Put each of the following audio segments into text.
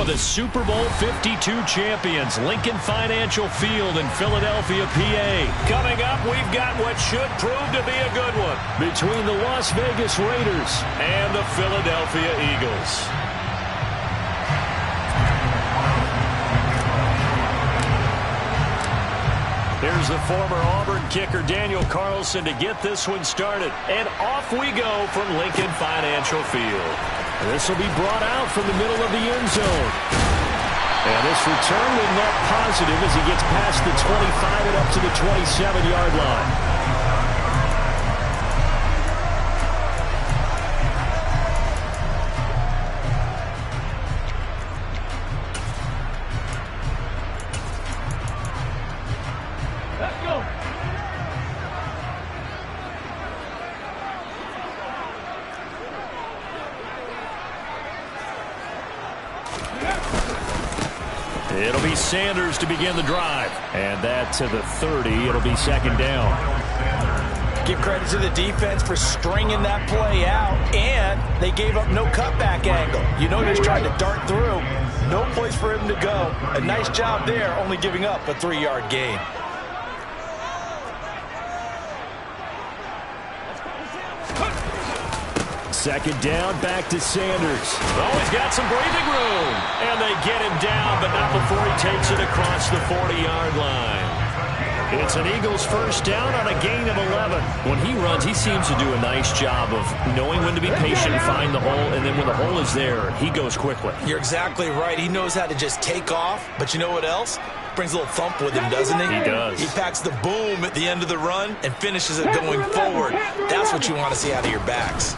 of the Super Bowl 52 champions, Lincoln Financial Field in Philadelphia, PA. Coming up, we've got what should prove to be a good one between the Las Vegas Raiders and the Philadelphia Eagles. Here's the former Auburn kicker, Daniel Carlson, to get this one started. And off we go from Lincoln Financial Field. This will be brought out from the middle of the end zone. And this return will net positive as he gets past the 25 and up to the 27-yard line. It'll be Sanders to begin the drive. And that to the 30. It'll be second down. Give credit to the defense for stringing that play out. And they gave up no cutback angle. You know, he's trying to dart through. No place for him to go. A nice job there, only giving up a 3-yard gain. Second down, back to Sanders. Oh, he's got some breathing room. And they get him down, but not before he takes it across the 40-yard line. It's an Eagles first down on a gain of 11. When he runs, he seems to do a nice job of knowing when to be patient, find the hole, and then when the hole is there, he goes quickly. You're exactly right. He knows how to just take off. But you know what else? Brings a little thump with him, doesn't he? He does. He packs the boom at the end of the run and finishes it going forward. That's what you want to see out of your backs.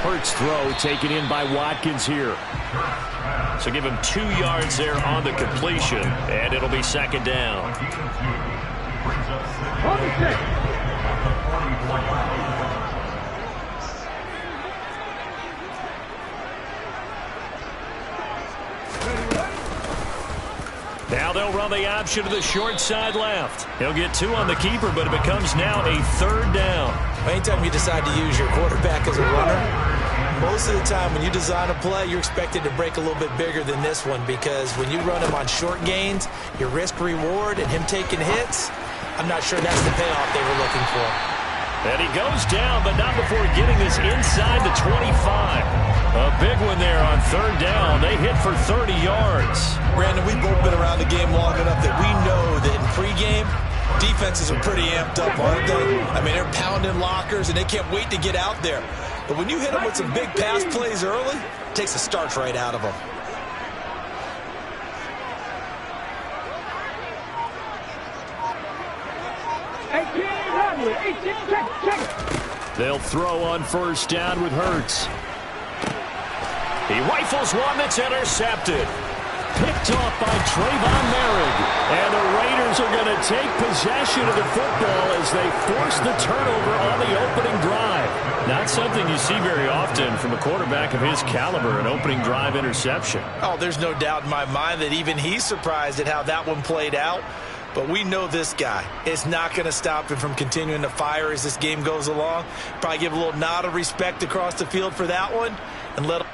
Hurts throw taken in by Watkins here. So give him 2 yards there on the completion, and it'll be second down. Now they'll run the option to the short side left. He'll get 2 on the keeper, but it becomes now a third down. Anytime you decide to use your quarterback as a runner, most of the time when you design a play, you're expected to break a little bit bigger than this one, because when you run him on short gains, your risk-reward and him taking hits, I'm not sure that's the payoff they were looking for. And he goes down, but not before getting this inside the 25. A big one there on third down. They hit for 30 yards. Brandon, we've both been around the game long enough that we know that in pregame, defenses are pretty amped up, aren't they? I mean, they're pounding lockers, and they can't wait to get out there. But when you hit them with some big pass plays early, it takes the starch right out of them. They'll throw on first down with Hurts. He rifles one that's intercepted. Picked off by Trayvon Merrick. And the Raiders are going to take possession of the football as they force the turnover on the opening drive. Not something you see very often from a quarterback of his caliber, an opening drive interception. Oh, there's no doubt in my mind that even he's surprised at how that one played out. But we know this guy. It's not going to stop him from continuing to fire as this game goes along. Probably give a little nod of respect across the field for that one and let him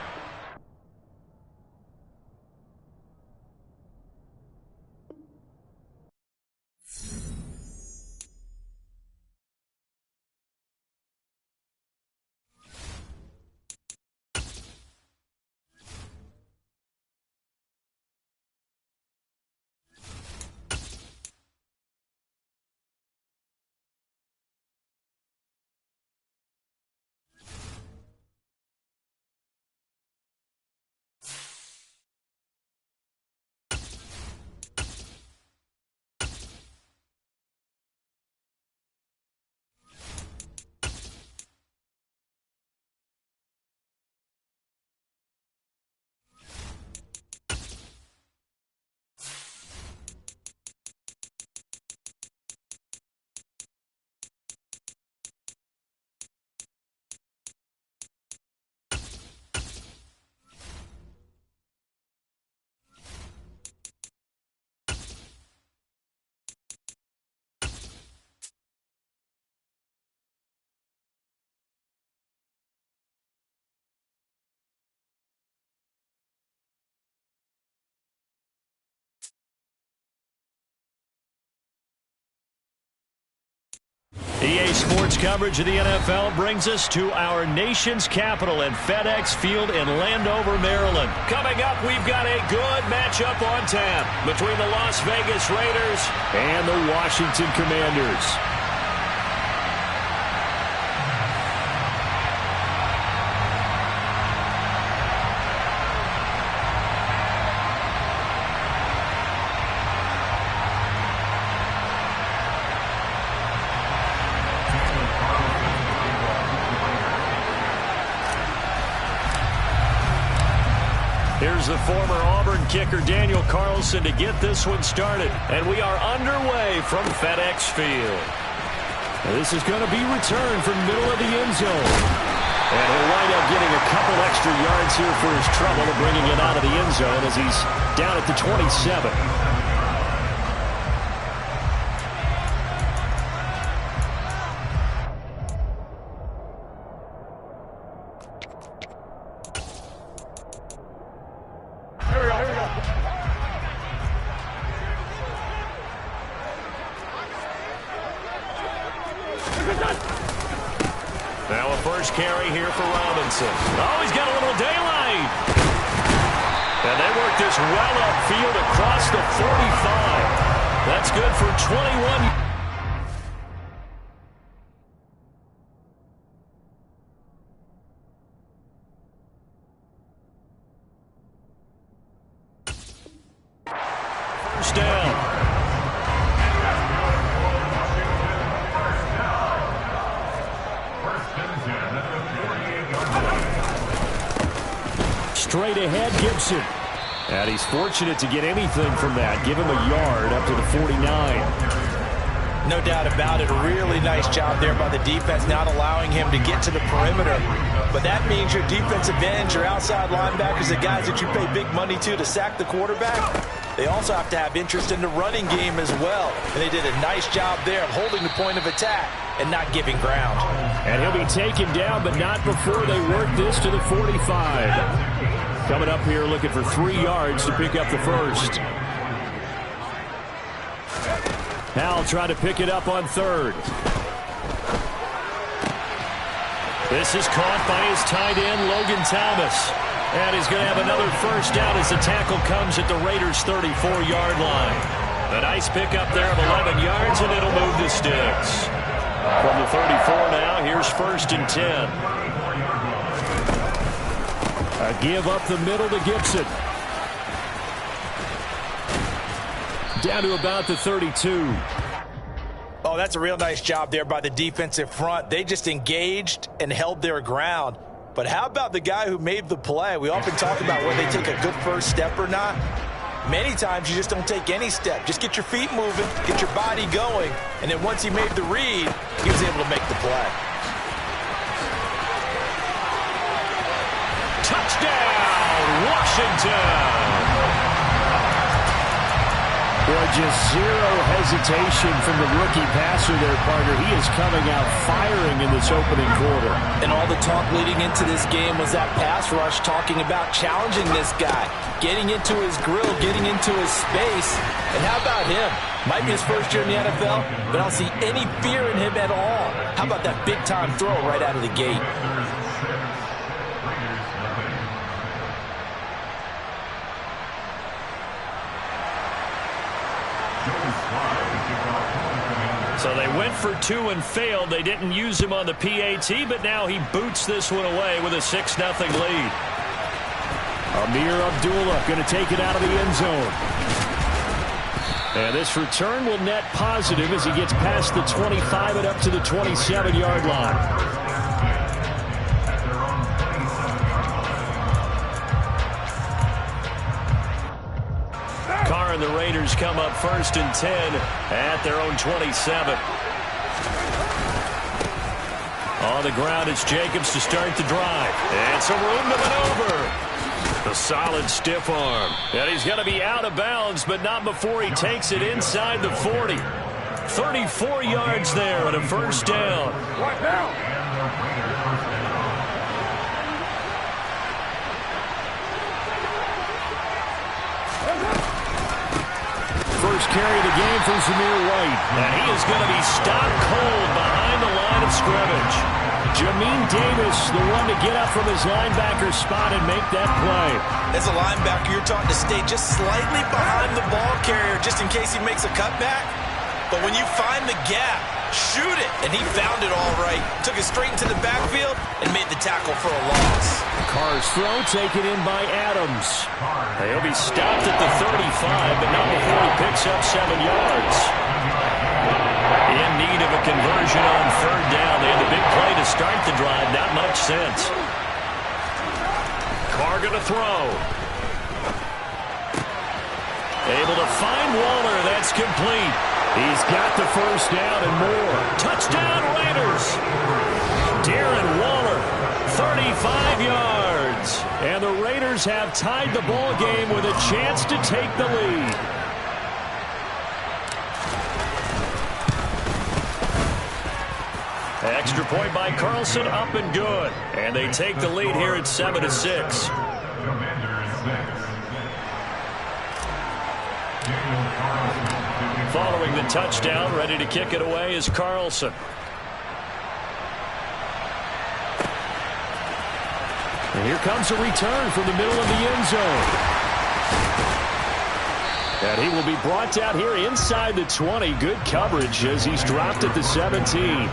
EA Sports coverage of the NFL brings us to our nation's capital at FedEx Field in Landover, Maryland. Coming up, we've got a good matchup on tap between the Las Vegas Raiders and the Washington Commanders. Here's the former Auburn kicker Daniel Carlson to get this one started. And we are underway from FedEx Field. This is going to be returned from middle of the end zone. And he'll wind up getting a couple extra yards here for his trouble of bringing it out of the end zone as he's down at the 27. Now a first carry here for Robinson. Oh, he's got a little daylight. And they work this well upfield across the 45. That's good for 21. First down. Straight ahead, Gibson. And he's fortunate to get anything from that. Give him a yard up to the 49. No doubt about it. A really nice job there by the defense, not allowing him to get to the perimeter. But that means your defensive ends, your outside linebackers, the guys that you pay big money to sack the quarterback, they also have to have interest in the running game as well. And they did a nice job there of holding the point of attack and not giving ground. And he'll be taken down, but not before they work this to the 45. Coming up here looking for 3 yards to pick up the first. Howell trying to pick it up on third. This is caught by his tight end, Logan Thomas. And he's going to have another first down as the tackle comes at the Raiders' 34-yard line. A nice pickup there of 11 yards, and it'll move the sticks. From the 34 now, here's first and 10. A give up the middle to Gibson. Down to about the 32. Oh, that's a real nice job there by the defensive front. They just engaged and held their ground. But how about the guy who made the play? We often talk about whether they take a good first step or not. Many times you just don't take any step. Just get your feet moving, get your body going, and then once he made the read, he was able to make the play. Touchdown, Washington! Boy, just zero hesitation from the rookie passer there, partner. He is coming out firing in this opening quarter. And all the talk leading into this game was that pass rush talking about challenging this guy, getting into his grill, getting into his space. And how about him? Might be his first year in the NFL, but I don't see any fear in him at all. How about that big-time throw right out of the gate? So they went for 2 and failed. They didn't use him on the PAT, but now he boots this one away with a 6-0 lead. Amir Abdullah going to take it out of the end zone. And this return will net positive as he gets past the 25 and up to the 27-yard line. Carr and the Raiders come up first and 10 at their own 27. On the ground, it's Jacobs to start the drive. And some room to maneuver. A solid stiff arm. And he's going to be out of bounds, but not before he takes it inside the 40. 34 yards there and a first down. Right now. first carry of the game for Zamir White. And he is going to be stopped cold behind the line of scrimmage. Jamin Davis, the one to get up from his linebacker spot and make that play. As a linebacker, you're taught to stay just slightly behind the ball carrier just in case he makes a cutback. But when you find the gap, shoot it. And he found it all right. Took it straight into the backfield and made the tackle for a loss. Carr's throw taken in by Adams. He'll be stopped at the 35, but not before he picks up 7 yards. In need of a conversion on third down. They had a big play to start the drive. Not much sense. Carr going to throw. Able to find Waller. That's complete. He's got the first down and more. Touchdown Raiders. Darren Waller, 35 yards. And the Raiders have tied the ball game with a chance to take the lead. Extra point by Carlson, up and good. And they take the lead here at 7-6. Following the touchdown, ready to kick it away is Carlson. And here comes a return from the middle of the end zone. And he will be brought down here inside the 20. Good coverage as he's dropped at the 17.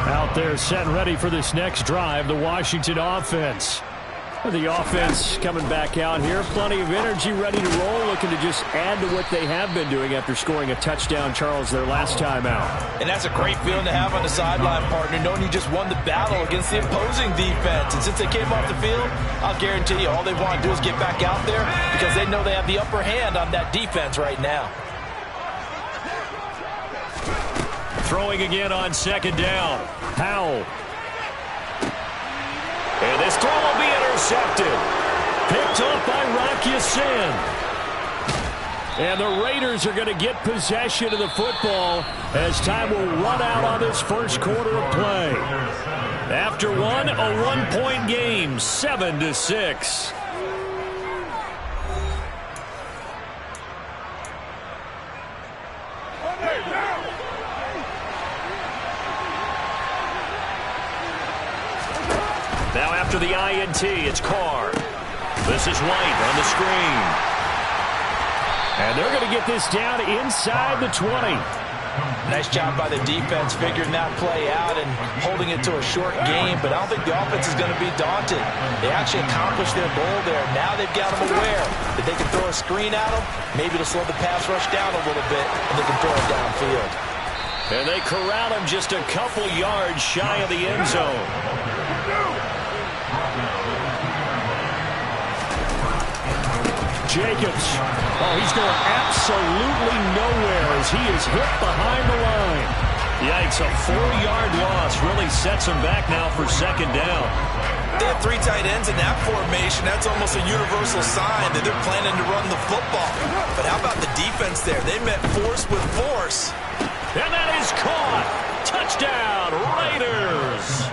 Out there set and ready for this next drive, the Washington offense. The offense coming back out here. Plenty of energy, ready to roll, looking to just add to what they have been doing after scoring a touchdown, Charles, their last time out. And that's a great feeling to have on the sideline, partner, knowing you just won the battle against the opposing defense. And since they came off the field, I'll guarantee you all they want to do is get back out there because they know they have the upper hand on that defense right now. Throwing again on second down. Howell. And this throw will be intercepted. Picked off by Rock Ya-Sin. And the Raiders are going to get possession of the football as time will run out on this first quarter of play. After one, a 1-point game, 7-6. Now after the INT, it's Carr. This is White on the screen. And they're going to get this down inside the 20. Nice job by the defense figuring that play out and holding it to a short game, but I don't think the offense is going to be daunted. They actually accomplished their goal there. Now they've got them aware that they can throw a screen at them, maybe to slow the pass rush down a little bit, and they can throw it downfield. And they corral him just a couple yards shy of the end zone. Jacobs. Oh, he's going absolutely nowhere as he is hit behind the line. Yikes, a 4-yard loss really sets him back now for second down. They have 3 tight ends in that formation. That's almost a universal sign that they're planning to run the football. But how about the defense there? They met force with force. And that is caught. Touchdown, Raiders.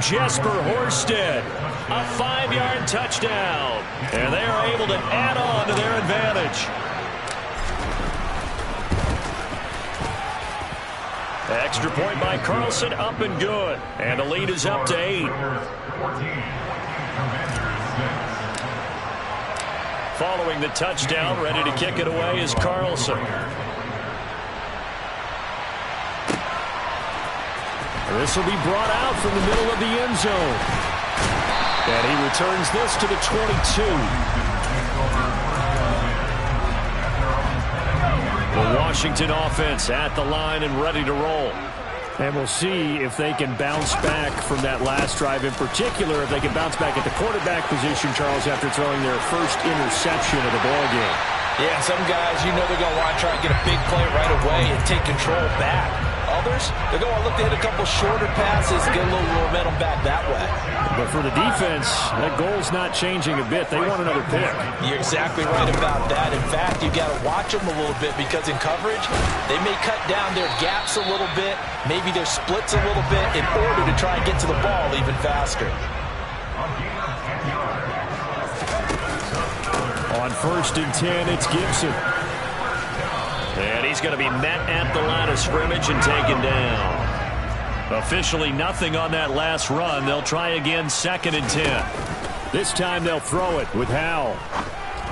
Jesper Horsted. A 5-yard touchdown. And they are able to add on to their advantage. Extra point by Carlson, up and good. And the lead is up to 8. Following the touchdown, ready to kick it away is Carlson. This will be brought out from the middle of the end zone. And he returns this to the 22. The Washington offense at the line and ready to roll. And we'll see if they can bounce back from that last drive. In particular, if they can bounce back at the quarterback position, Charles, after throwing their first interception of the ballgame. Yeah, some guys, you know they're going to want to try and get a big play right away and take control back. Others, they're going to look to hit a couple shorter passes and get a little momentum back that way. But for the defense, that goal's not changing a bit. They want another pick. You're exactly right about that. In fact, you've got to watch them a little bit because in coverage, they may cut down their gaps a little bit, maybe their splits a little bit in order to try and get to the ball even faster. On On 1st and 10, it's Gibson. And he's going to be met at the line of scrimmage and taken down. Officially nothing on that last run. They'll try again 2nd and 10. This time they'll throw it with Howell.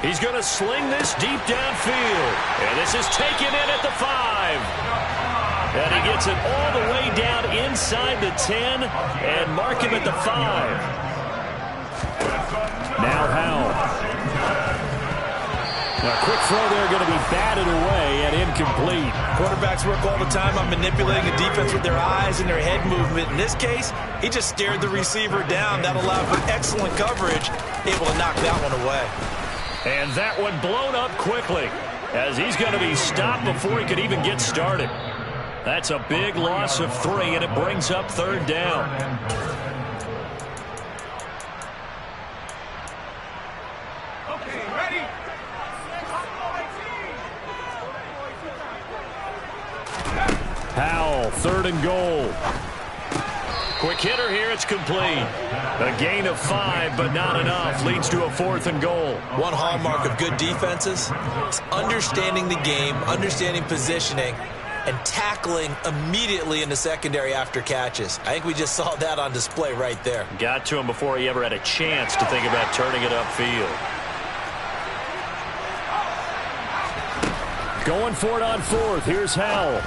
He's going to sling this deep downfield. And this is taken in at the 5. And he gets it all the way down inside the 10 and mark him at the 5. Now Howell. A quick throw there going to be batted away and incomplete. Quarterbacks work all the time on manipulating the defense with their eyes and their head movement. In this case, he just stared the receiver down. That allowed for excellent coverage, able to knock that one away. And that one blown up quickly as he's going to be stopped before he could even get started. That's a big loss of 3, and it brings up 3rd down. Howell, 3rd and goal. Quick hitter here, it's complete. A gain of 5, but not enough. Leads to a 4th and goal. One hallmark of good defenses is understanding the game, understanding positioning, and tackling immediately in the secondary after catches. I think we just saw that on display right there. Got to him before he ever had a chance to think about turning it upfield. Going for it on 4th. Here's Howell.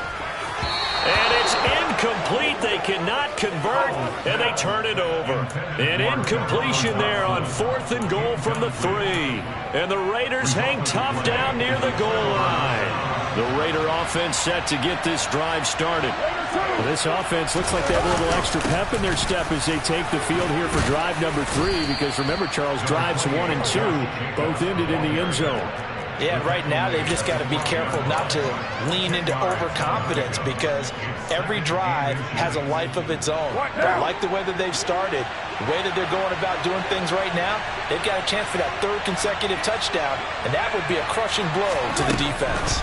And it's incomplete. They cannot convert, and they turn it over. An incompletion there on 4th and goal from the 3. And the Raiders hang tough down near the goal line. The Raider offense set to get this drive started. Well, this offense looks like they have a little extra pep in their step as they take the field here for drive number 3. Because remember, Charles, drives 1 and 2 both ended in the end zone. Yeah, right now they've just got to be careful not to lean into overconfidence because every drive has a life of its own. But like the way that they've started, the way that they're going about doing things right now, they've got a chance for that 3rd consecutive touchdown, and that would be a crushing blow to the defense.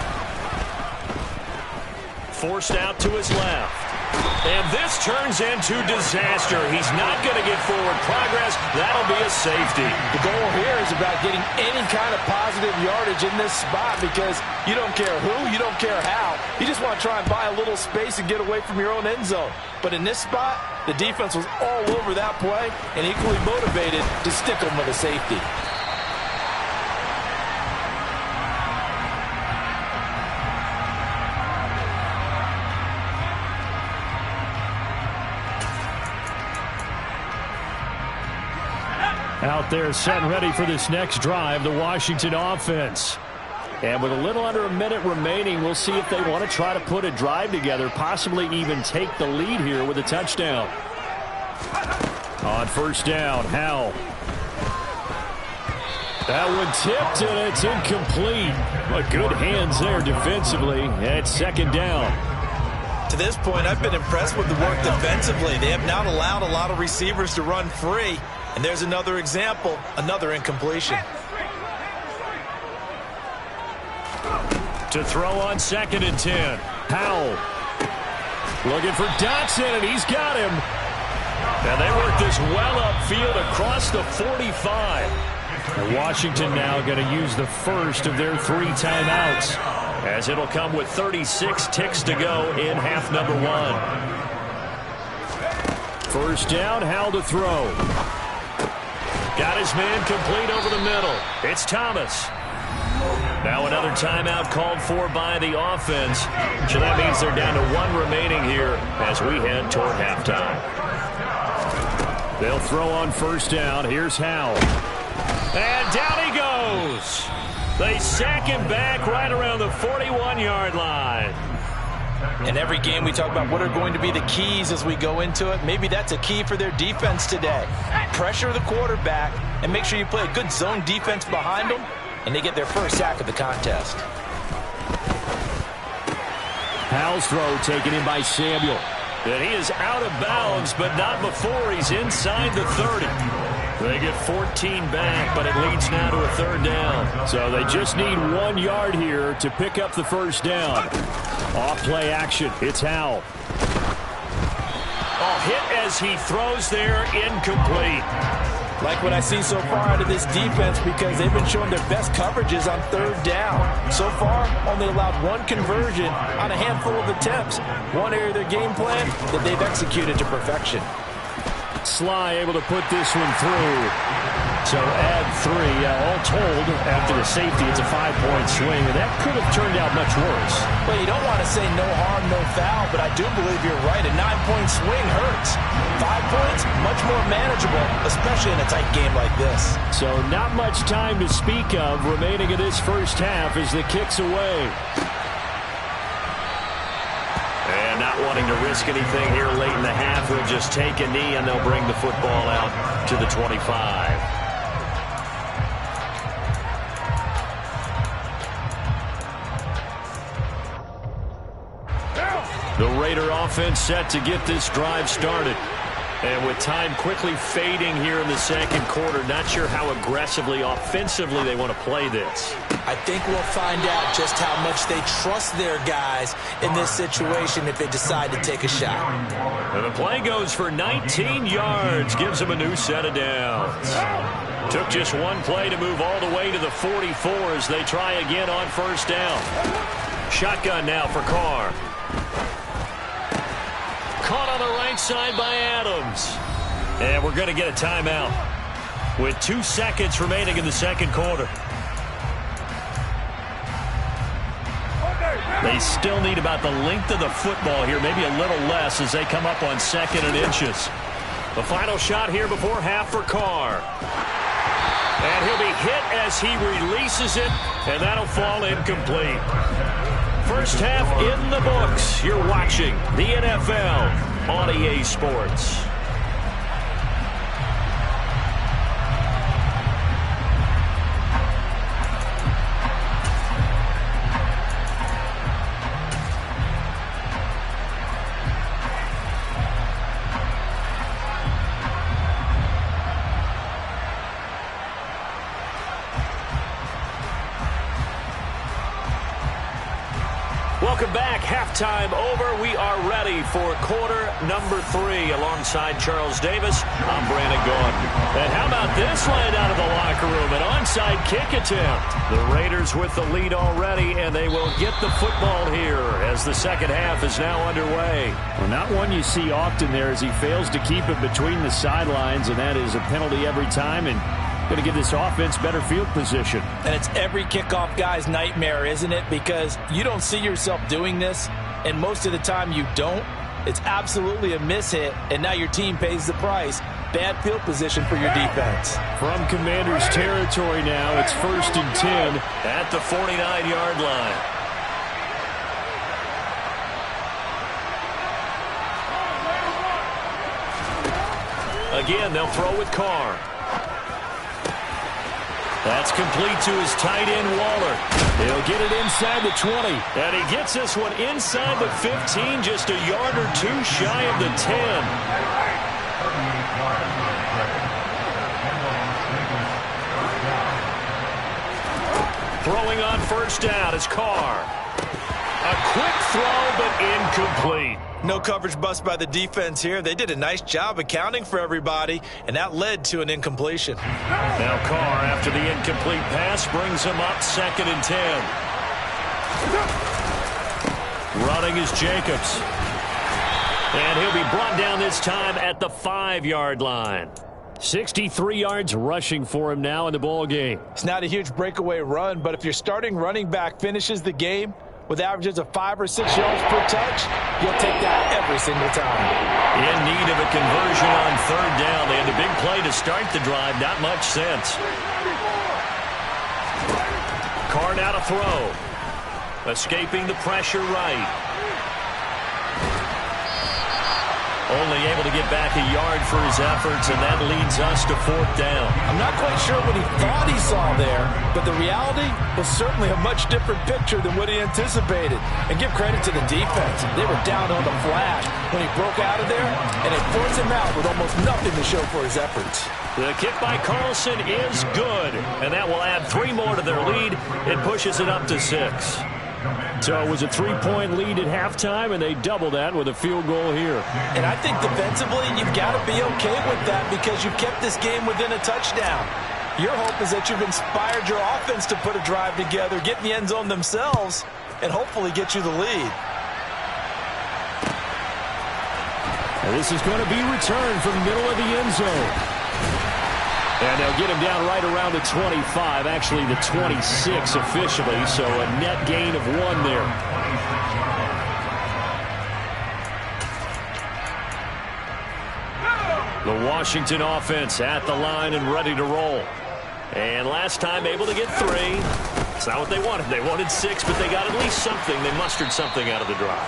Forced out to his left. And this turns into disaster. He's not going to get forward progress. That'll be a safety. The goal here is about getting any kind of positive yardage in this spot because you don't care who, you don't care how. You just want to try and buy a little space and get away from your own end zone. But in this spot, the defense was all over that play and equally motivated to stick them with a safety. Out there set and ready for this next drive, the Washington offense. And with a little under a minute remaining, we'll see if they want to try to put a drive together, possibly even take the lead here with a touchdown. On 1st down, Howell. That one tipped, and it's incomplete. But good hands there defensively. And 2nd down. To this point, I've been impressed with the work defensively. They have not allowed a lot of receivers to run free. And there's another example, another incompletion. To throw on 2nd and 10. Howell. Looking for Dotson, and he's got him. And they work this well upfield across the 45. And Washington now going to use the first of their 3 timeouts, as it'll come with 36 ticks to go in half number 1. 1st down, Howell to throw. Got his man complete over the middle. It's Thomas. Now another timeout called for by the offense. So that means they're down to 1 remaining here as we head toward halftime. They'll throw on 1st down. Here's Howell. And down he goes. They sack him back right around the 41-yard line. In every game we talk about what are going to be the keys as we go into it. Maybe that's a key for their defense today. Pressure the quarterback and make sure you play a good zone defense behind them, and they get their first sack of the contest. Howell's throw taken in by Samuel. And he is out of bounds, but not before he's inside the 30. They get 14 back, but it leads now to a 3rd down. So they just need 1 yard here to pick up the 1st down. Off play action. It's Howell. Oh, hit as he throws there, incomplete. Like what I see so far out of this defense because they've been showing their best coverages on third down. So far, only allowed one conversion on a handful of attempts. One area of their game plan that they've executed to perfection. Sly able to put this one through. So add 3. All told, after the safety, it's a 5-point swing, and that could have turned out much worse. Well, you don't want to say no harm, no foul, but I do believe you're right. A 9-point swing hurts. 5 points, much more manageable, especially in a tight game like this. So not much time to speak of remaining in this first half as the kick's away. And not wanting to risk anything here late in the half, they'll just take a knee and they'll bring the football out to the 25. The Raider offense set to get this drive started. And with time quickly fading here in the second quarter, not sure how aggressively, offensively they want to play this. I think we'll find out just how much they trust their guys in this situation if they decide to take a shot. And the play goes for 19 yards, gives them a new set of downs. Took just one play to move all the way to the 44 as they try again on first down. Shotgun now for Carr. Caught on the right side by Adams. And we're going to get a timeout with 2 seconds remaining in the second quarter. They still need about the length of the football here, maybe a little less as they come up on 2nd and inches. The final shot here before half for Carr. And he'll be hit as he releases it, and that'll fall incomplete. First half in the books. You're watching the NFL on EA Sports. Welcome back. Halftime over. We are ready for quarter number 3. Alongside Charles Davis, I'm Brandon Gordon. And how about this line out of the locker room? An onside kick attempt. The Raiders with the lead already, and they will get the football here as the second half is now underway. Well, not one you see often there as he fails to keep it between the sidelines, and that is a penalty every time, and going to give this offense better field position. And it's every kickoff guy's nightmare, isn't it? Because you don't see yourself doing this, and most of the time you don't. It's absolutely a miss-hit, and now your team pays the price. Bad field position for your defense. From Commander's territory now, it's 1st and 10 at the 49-yard line. Again, they'll throw with Carr. That's complete to his tight end, Waller. He'll get it inside the 20. And he gets this one inside the 15, just a yard or 2 shy of the 10. Throwing on first down is Carr. A quick throw, but incomplete. No coverage bust by the defense here. They did a nice job accounting for everybody, and that led to an incompletion. Now Carr, after the incomplete pass, brings him up 2nd and 10. Running is Jacobs. And he'll be brought down this time at the 5-yard line. 63 yards rushing for him now in the ball game. It's not a huge breakaway run, but if your starting running back finishes the game with averages of 5 or 6 yards per touch, you'll take that every single time. In need of a conversion on 3rd down. They had the big play to start the drive. Not much sense. Carr now to throw. Escaping the pressure right. Only able to get back a yard for his efforts, and that leads us to 4th down. I'm not quite sure what he thought he saw there, but the reality was certainly a much different picture than what he anticipated. And give credit to the defense. They were down on the flash when he broke out of there, and it forced him out with almost nothing to show for his efforts. The kick by Carlson is good, and that will add 3 more to their lead. It pushes it up to 6. So it was a 3-point lead at halftime, and they doubled that with a field goal here. And I think defensively, you've got to be okay with that because you've kept this game within a touchdown. Your hope is that you've inspired your offense to put a drive together, get in the end zone themselves, and hopefully get you the lead. And this is going to be returned from the middle of the end zone. And they'll get him down right around the 25, actually the 26 officially, so a net gain of 1 there. The Washington offense at the line and ready to roll. And last time able to get 3. It's not what they wanted. They wanted 6, but they got at least something. They mustered something out of the drive.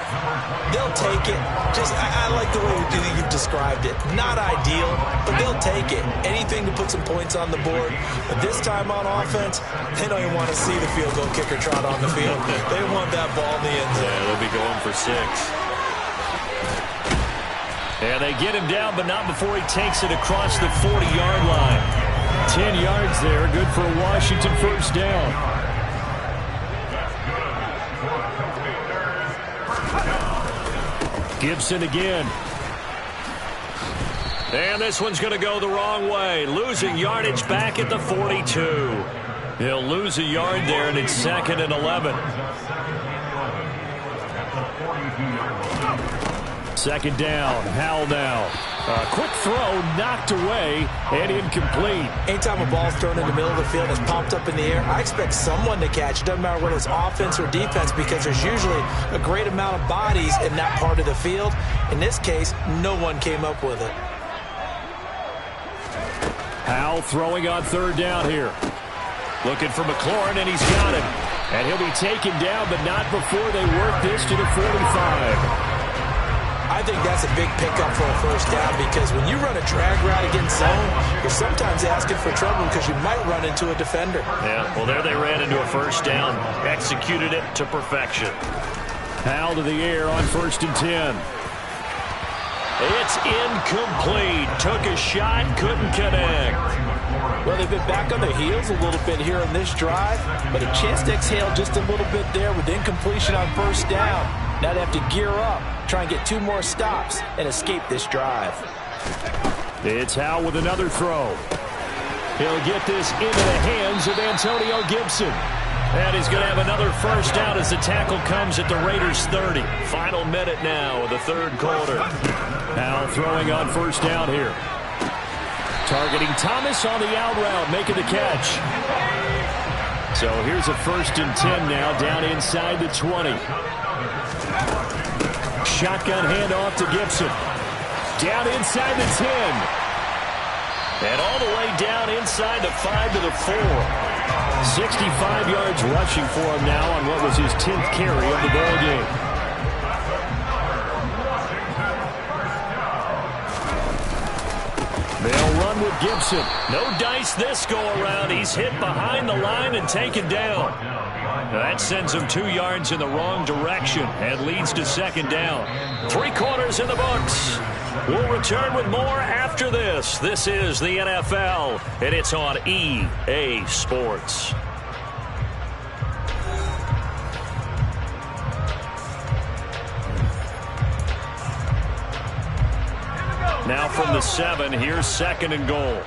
They'll take it. I like the way you've described it. Not ideal, but they'll take it. Anything to put some points on the board. But this time on offense, they don't even want to see the field goal kicker trot on the field. They want that ball in the end zone. Yeah, they'll be going for 6. And they get him down, but not before he takes it across the 40-yard line. 10 yards there, good for a Washington first down. Gibson again. And this one's going to go the wrong way. Losing yardage back at the 42. He'll lose a yard there, and it's 2nd and 11. 2nd down. Howell now. A quick throw knocked away and incomplete. Anytime a ball's thrown in the middle of the field and it's popped up in the air, I expect someone to catch. It doesn't matter whether it's offense or defense because there's usually a great amount of bodies in that part of the field. In this case, no one came up with it. Howell throwing on 3rd down here. Looking for McLaurin, and he's got him. And he'll be taken down, but not before they work this to the 45. I think that's a big pickup for a first down because when you run a drag route against zone, you're sometimes asking for trouble because you might run into a defender. Yeah, well, there they ran into a first down. Executed it to perfection. Howell to the air on 1st and 10. It's incomplete. Took a shot, couldn't connect. Well, they've been back on their heels a little bit here in this drive, but a chance to exhale just a little bit there with incompletion on first down. Now they have to gear up, try and get 2 more stops, and escape this drive. It's Howell with another throw. He'll get this into the hands of Antonio Gibson. And he's going to have another first down as the tackle comes at the Raiders' 30. Final minute now of the 3rd quarter. Howell throwing on first down here. Targeting Thomas on the out route, making the catch. So here's a 1st and 10 now, down inside the 20. Shotgun handoff to Gibson. Down inside the 10. And all the way down inside the 5 to the 4. 65 yards rushing for him now on what was his 10th carry of the ball game. They'll run with Gibson. No dice this go-around. He's hit behind the line and taken down. That sends him 2 yards in the wrong direction and leads to 2nd down. 3 quarters in the books. We'll return with more after this. This is the NFL, and it's on EA Sports. Now from the 7, here's 2nd and goal.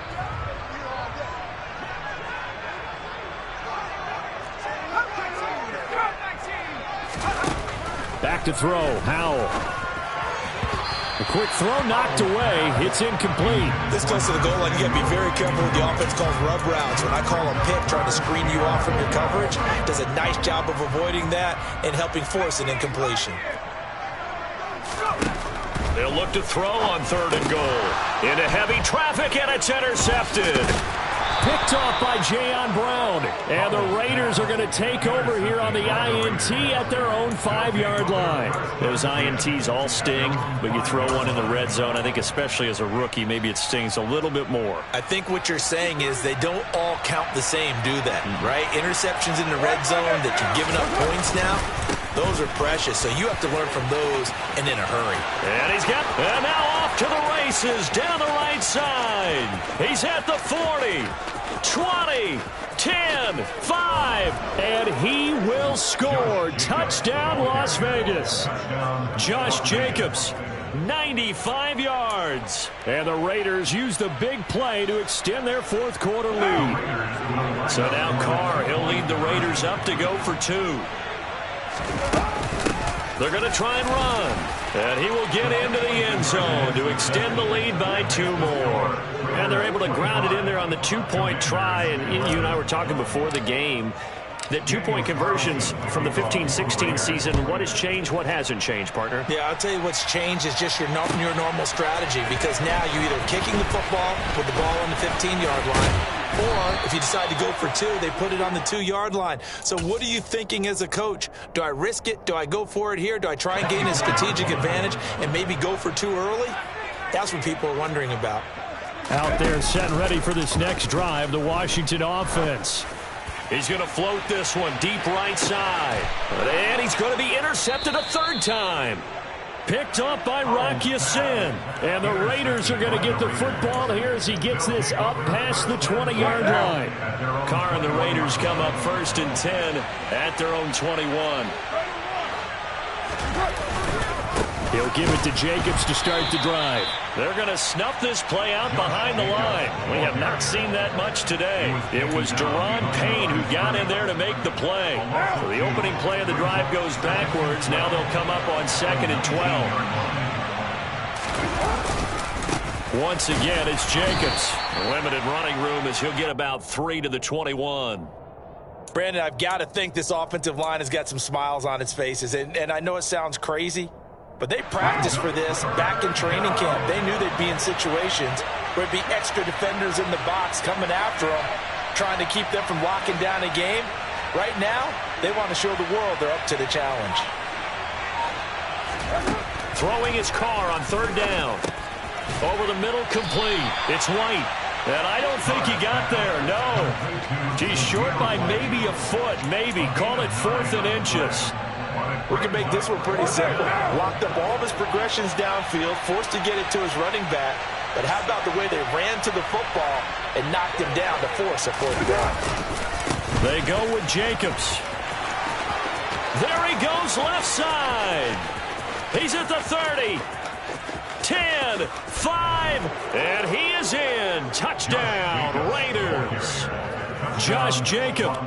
Back to throw, Howell. A quick throw knocked away. It's incomplete. This close to the goal line, you got to be very careful with the offense calls rub routes. When I call a pick trying to screen you off from your coverage, does a nice job of avoiding that and helping force an incompletion. They'll look to throw on 3rd and goal. Into heavy traffic, and it's intercepted. Picked off by Jayon Brown. And the Raiders are going to take over here on the INT at their own 5-yard line. Those INTs all sting, but you throw one in the red zone, I think especially as a rookie, maybe it stings a little bit more. I think what you're saying is they don't all count the same, do that, right? Interceptions in the red zone that you're giving up points now, Those are precious, so you have to learn from those and in a hurry. And now off to the races down the right side. He's at the 40, 20, 10, 5, and he will score. Touchdown, Las Vegas. Josh Jacobs, 95 yards. And the Raiders use the big play to extend their fourth quarter lead. So now Carr, he'll lead the Raiders up to go for 2. They're going to try and run. And he will get into the end zone to extend the lead by 2 more. And they're able to ground it in there on the 2-point try. And you and I were talking before the game that 2-point conversions from the 15-16 season, what has changed, what hasn't changed, partner? Yeah, I'll tell you what's changed is just your normal strategy, because now you're either kicking the football with the ball on the 15-yard line, or if you decide to go for 2, they put it on the 2-yard line. So what are you thinking as a coach? Do I risk it? Do I go for it here? Do I try and gain a strategic advantage and maybe go for 2 early? That's what people are wondering about. Out there set and ready for this next drive, the Washington offense. He's going to float this one deep right side. And he's going to be intercepted a 3rd time. Picked up by Rocky Sin. And the Raiders are going to get the football here as he gets this up past the 20-yard line. Carr and the Raiders come up 1st and 10 at their own 21. He'll give it to Jacobs to start the drive. They're going to snuff this play out behind the line. We have not seen that much today. It was Deron Payne who got in there to make the play. So the opening play of the drive goes backwards. Now they'll come up on 2nd and 12. Once again, it's Jacobs. Limited running room as he'll get about 3 to the 21. Brandon, I've got to think this offensive line has got some smiles on its faces. And I know it sounds crazy, but they practiced for this back in training camp. They knew they'd be in situations where it'd be extra defenders in the box coming after them, trying to keep them from locking down a game. Right now, they want to show the world they're up to the challenge. Throwing his Carr on 3rd down. Over the middle, complete. It's White. And I don't think he got there, no. He's short by maybe a foot, maybe. Call it 4th and inches. We can make this one pretty simple. Locked up all of his progressions downfield, forced to get it to his running back. But how about the way they ran to the football and knocked him down to force a 4th down? They go with Jacobs. There he goes left side. He's at the 30. 10, 5, and he is in. Touchdown, Raiders. Josh Jacobs